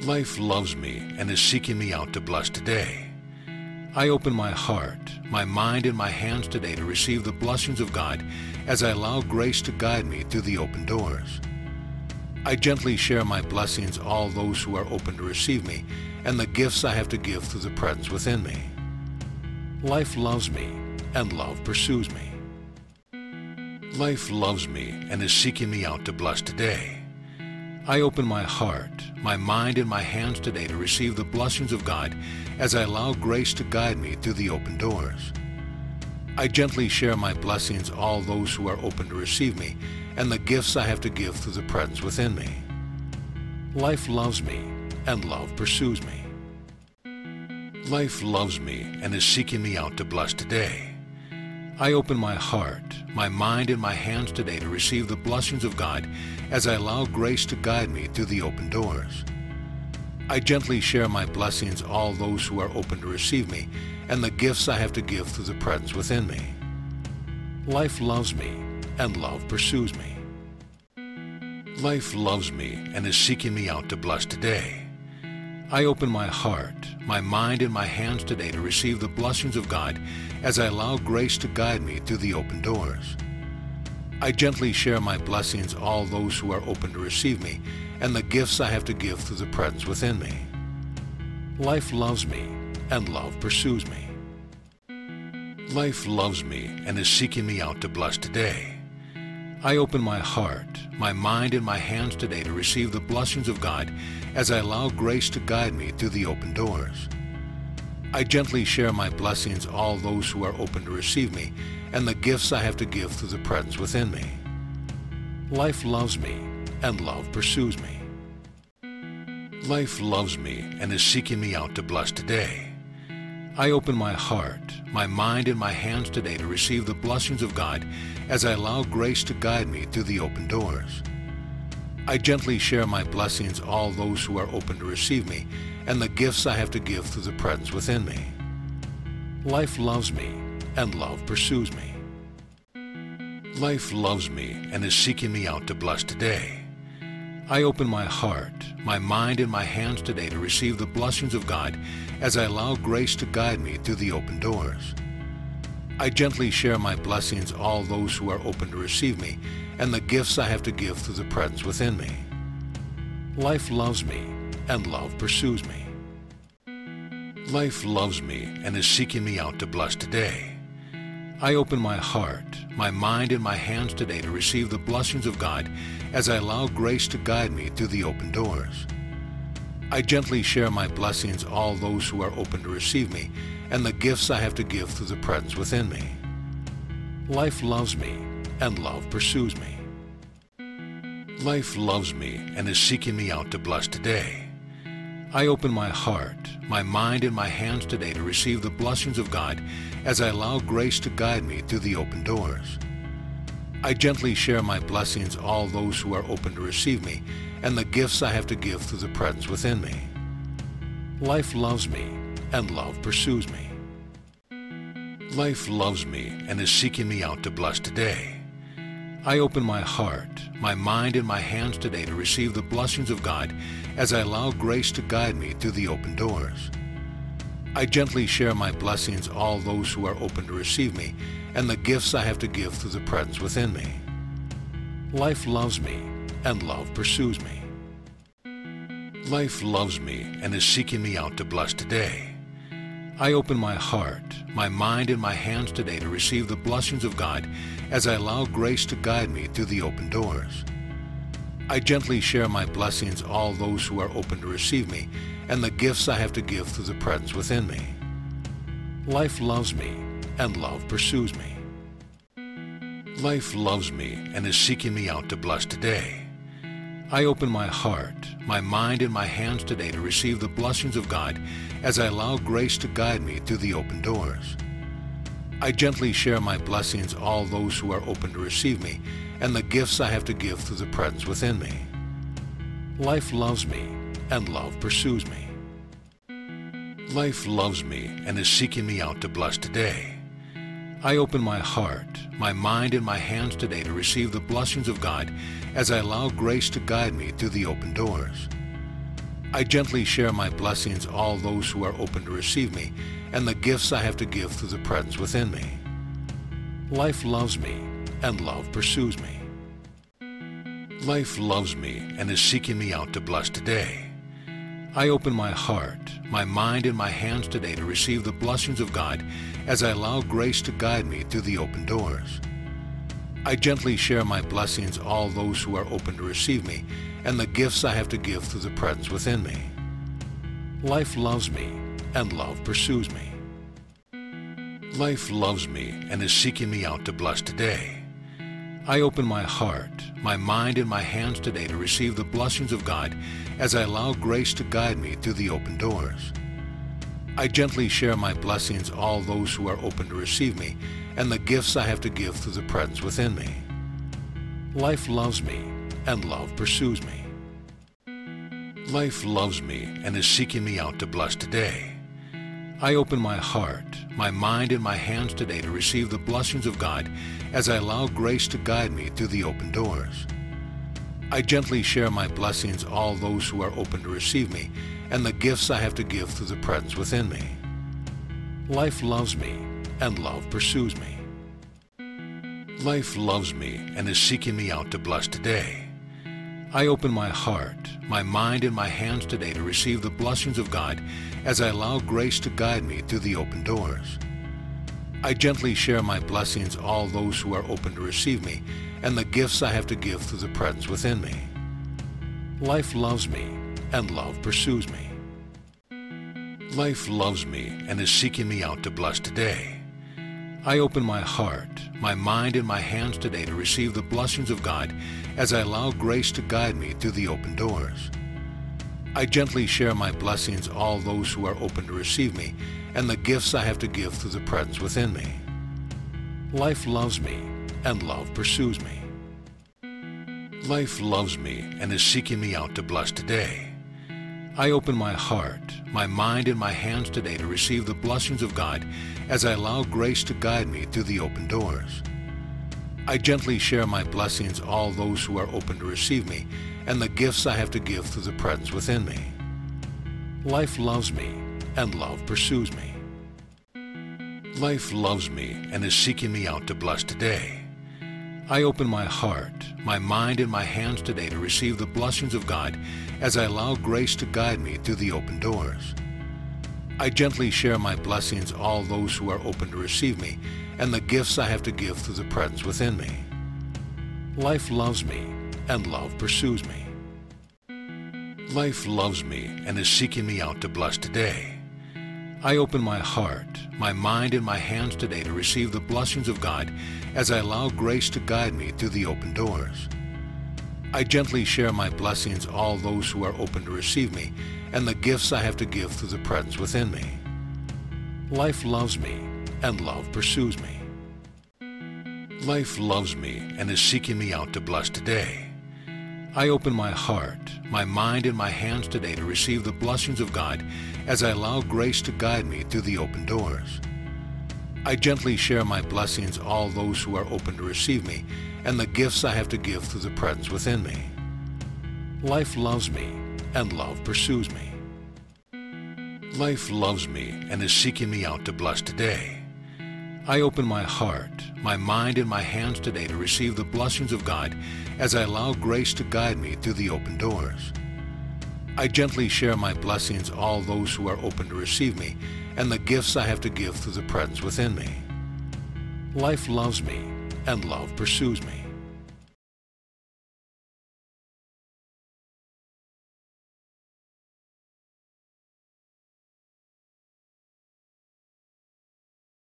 Life loves me and is seeking me out to bless today. I open my heart, my mind, and my hands today to receive the blessings of God as I allow grace to guide me through the open doors. I gently share my blessings all those who are open to receive me and the gifts I have to give through the presence within me. Life loves me and love pursues me. Life loves me and is seeking me out to bless today. I open my heart, my mind, and my hands today to receive the blessings of God as I allow grace to guide me through the open doors. I gently share my blessings all those who are open to receive me and the gifts I have to give through the presence within me. Life loves me and love pursues me. Life loves me and is seeking me out to bless today. I open my heart, my mind, and my hands today to receive the blessings of God as I allow grace to guide me through the open doors. I gently share my blessings all those who are open to receive me and the gifts I have to give through the presence within me. Life loves me and love pursues me. Life loves me and is seeking me out to bless today. I open my heart, my mind, and my hands today to receive the blessings of God as I allow grace to guide me through the open doors. I gently share my blessings all those who are open to receive me and the gifts I have to give through the presence within me. Life loves me and love pursues me. Life loves me and is seeking me out to bless today. I open my heart, my mind, and my hands today to receive the blessings of God as I allow grace to guide me through the open doors. I gently share my blessings all those who are open to receive me and the gifts I have to give through the presence within me. Life loves me and love pursues me. Life loves me and is seeking me out to bless today. I open my heart, my mind, and my hands today to receive the blessings of God as I allow grace to guide me through the open doors. I gently share my blessings all those who are open to receive me and the gifts I have to give through the presence within me. Life loves me and love pursues me. Life loves me and is seeking me out to bless today. I open my heart, my mind, and my hands today to receive the blessings of God as I allow grace to guide me through the open doors. I gently share my blessings all those who are open to receive me and the gifts I have to give through the presence within me. Life loves me and love pursues me. Life loves me and is seeking me out to bless today. I open my heart, my mind, and my hands today to receive the blessings of God as I allow grace to guide me through the open doors. I gently share my blessings all those who are open to receive me and the gifts I have to give through the presence within me. Life loves me and love pursues me. Life loves me and is seeking me out to bless today. I open my heart, my mind, and my hands today to receive the blessings of God as I allow grace to guide me through the open doors. I gently share my blessings all those who are open to receive me and the gifts I have to give through the presence within me. Life loves me and love pursues me. Life loves me and is seeking me out to bless today. I open my heart, my mind, and my hands today to receive the blessings of God as I allow grace to guide me through the open doors. I gently share my blessings all those who are open to receive me and the gifts I have to give through the presence within me. Life loves me and love pursues me. Life loves me and is seeking me out to bless today. I open my heart, my mind, and my hands today to receive the blessings of God as I allow grace to guide me through the open doors. I gently share my blessings all those who are open to receive me and the gifts I have to give through the presence within me. Life loves me and love pursues me. Life loves me and is seeking me out to bless today. I open my heart, my mind, and my hands today to receive the blessings of God as I allow grace to guide me through the open doors. I gently share my blessings all those who are open to receive me and the gifts I have to give through the presence within me. Life loves me and love pursues me. Life loves me and is seeking me out to bless today. I open my heart, my mind, and my hands today to receive the blessings of God as I allow grace to guide me through the open doors. I gently share my blessings all those who are open to receive me, and the gifts I have to give through the presence within me. Life loves me, and love pursues me. Life loves me and is seeking me out to bless today. I open my heart, my mind, and my hands today to receive the blessings of God as I allow grace to guide me through the open doors. I gently share my blessings all those who are open to receive me, and the gifts I have to give through the presence within me. Life loves me, and love pursues me. Life loves me and is seeking me out to bless today. I open my heart, my mind, and my hands today to receive the blessings of God as I allow grace to guide me through the open doors. I gently share my blessings all those who are open to receive me, and the gifts I have to give through the presence within me. Life loves me, and love pursues me. Life loves me and is seeking me out to bless today. I open my heart, my mind, and my hands today to receive the blessings of God as I allow grace to guide me through the open doors. I gently share my blessings all those who are open to receive me, and the gifts I have to give through the presence within me. Life loves me, and love pursues me. Life loves me and is seeking me out to bless today. I open my heart, my mind, and my hands today to receive the blessings of God as I allow grace to guide me through the open doors. I gently share my blessings all those who are open to receive me, and the gifts I have to give through the presence within me. Life loves me, and love pursues me. Life loves me and is seeking me out to bless today. I open my heart, my mind, and my hands today to receive the blessings of God as I allow grace to guide me through the open doors. I gently share my blessings all those who are open to receive me, and the gifts I have to give through the presence within me. Life loves me, and love pursues me. Life loves me and is seeking me out to bless today. I open my heart, my mind, and my hands today to receive the blessings of God as I allow grace to guide me through the open doors. I gently share my blessings all those who are open to receive me, and the gifts I have to give through the presence within me. Life loves me, and love pursues me. Life loves me and is seeking me out to bless today. I open my heart, my mind, and my hands today to receive the blessings of God as I allow grace to guide me through the open doors. I gently share my blessings all those who are open to receive me, and the gifts I have to give through the presence within me. Life loves me, and love pursues me. Life loves me and is seeking me out to bless today. I open my heart, my mind, and my hands today to receive the blessings of God as I allow grace to guide me through the open doors. I gently share my blessings all those who are open to receive me, and the gifts I have to give through the presence within me. Life loves me, and love pursues me. Life loves me and is seeking me out to bless today. I open my heart, my mind, and my hands today to receive the blessings of God as I allow grace to guide me through the open doors. I gently share my blessings all those who are open to receive me, and the gifts I have to give through the presence within me. Life loves me, and love pursues me. Life loves me and is seeking me out to bless today. I open my heart, my mind, and my hands today to receive the blessings of God as I allow grace to guide me through the open doors. I gently share my blessings all those who are open to receive me, and the gifts I have to give through the presence within me. Life loves me, and love pursues me.